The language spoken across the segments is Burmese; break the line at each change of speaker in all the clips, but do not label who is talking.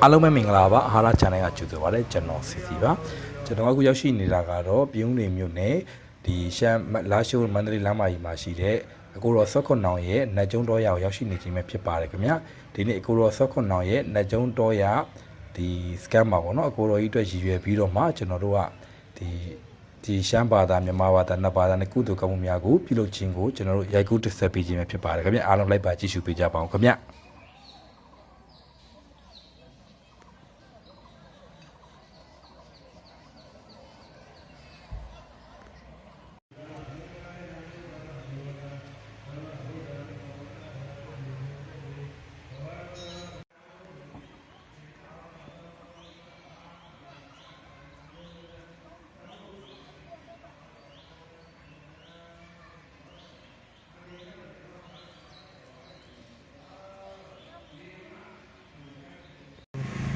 အားလုံးပဲမင်္ဂလာပါအာဟာရ channel ကကြိုဆိုပါရစေကျွန်တော်စီစီပါကျွန်တော်အခုရောက်ရှိနေတာကတော့ပြုံးနေမြို့နယ်ဒီရှမ်းလာရှိုးမန္တလေးလမ်းမကြီးမှာရှိတဲ့အကိုတော်ဆော့ခွန်နောင်ရဲ့နတ်ကျုံတော်ရကိုရောက်ရှိနေခြင်းပဲဖြစ်ပါတယ်ခင်ဗျာဒီနေ့အကိုတော်ဆော့ခွန်နောင်ရဲ့နတ်ကျုံတော်ရဒီ scam မှာပေါ့နော်အကိုတော်ကြီးအတွက်ရည်ရွယ်ပြီးတော့မှကျွန်တော်တို့ကဒီရှမ်းဘာသာမြန်မာဘာသာနှစ်ဘာသာနဲ့ကုသိုလ်ကောင်းမှုများကိုပြုလုပ်ခြင်းကိုကျွန်တော်တို့ရိုက်ကူးတက်ဆက်ပေးခြင်းပဲဖြစ်ပါတယ်ခင်ဗျာအားလုံးလိုက်ပါကြည့်ရှုပေးကြပါအောင်ခင်ဗျာ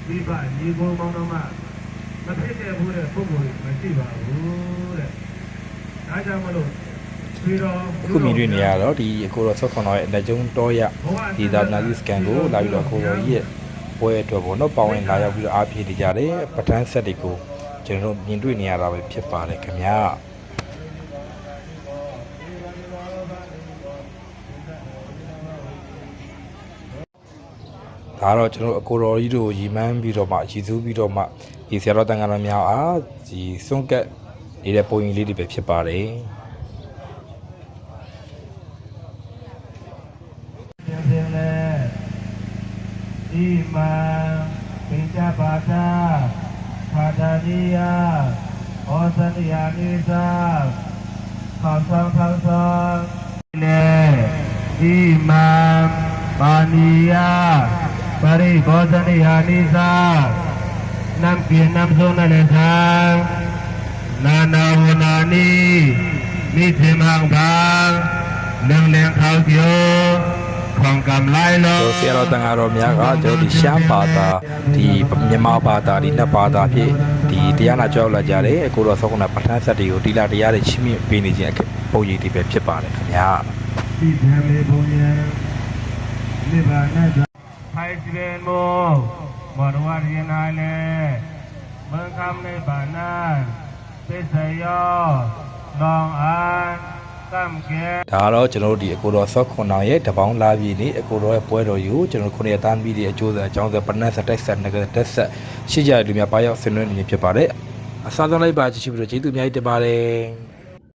ဒီပါညီကုန်းပေါင်းတော့မှမဖြစ်တဲ့ဘူးတဲ့ပုံကိုမရှိပါဘူးတဲ့ဒါကြောင့်မလို့ပြီးတော့
အခုမြင်တွေ့နေရတော့ဒီအကိုတော်ဆော့ခွန်တော်ရဲ့လက်ကျုံတော်ရဒီသာနာစီစကန်ကိုလာပြီးတော့အကိုတော်ကြီးရဲ့ပွဲအတွက်ပေါ့နော်ပေါဝင်လာရောက်ပြီးတော့အားဖြည့်နေကြတယ်ပဋ္ဌာန်းဆက်တွေကိုကျွန်တော်တို့မြင်တွေ့နေရတာပဲဖြစ်ပါတယ်ခင်ဗျာဒါတော့ကျွန်တော်အကိုတော်ကြီးတို့ရီမန်းပြီးတော့မှရည်စူးပြီးတော့မှဒီဆရာတော်တန်ခါတော်များအားဒီစွန့်ကတ်နေတဲ့ပုံရင်လေးတွေပဲဖြစ်ပါတယ်
ပြန်ပြန်လဲဒီမှာပင်ကြပါတာခါတာနီယာဩသနိယာနိသာခေါင်းဆောင်ခေါင်းဆောင်လဲဒီမှာပါနီယာပရိဘောဇနိယာနိသာနမ်ပြေနမ်ဆုံးနဲ့သာနာနာဝနာနီမိသေမံဘာလင်းလင်းခေါ်ပြောခေါင်ကံလိုက်လို့
ဆရာတော်တန်ခါတော်များကကျွန်တော်ဒီရှမ်းဘာသာဒီမြန်မာဘာသာဒီနှစ်ဘာသာဖြစ်ဒီတရားနာကြောက်လာကြတယ်အကိုတော်ဆောက်kuna ပဋ္ဌာန်းဆက်တွေကိုတိလာတရားတွေချင်းမြင့်ပေးနေခြင်းပုံရိပ်တွေပဲဖြစ်ပါတယ်ခင်ဗျာ
ဒီဓမ္မေဘုံယံနိဗ္ဗာန်နဲ့ထိုင်စီရင်မို့ဘောရဝရင်းနိုင်လေမင်္ဂမနိဗ္ဗာန်သစ္စာယောလောင်အာကံကဲ
ဒါတော့ကျွန်တော်တို့ဒီအကိုတော်ဆော့ခွန်အောင်ရဲ့တပေါင်းလာပြီနေအကိုတော်ရဲ့ပွဲတော်ကိုကျွန်တော်ခုနှစ်တန်းပြီးဒီအကျိုးဆက်အကြောင်းဆက်ပနတ်ဆက်တိုက်ဆက်ငကတက်ဆက်ရှိကြတဲ့လူများပါရောက်ဆင်နွှဲနေဖြစ်ပါတယ်အစားဆုံးလိုက်ပါကြည့်ပြီးတော့ကျေးဇူးအများကြီးတင်ပါတယ်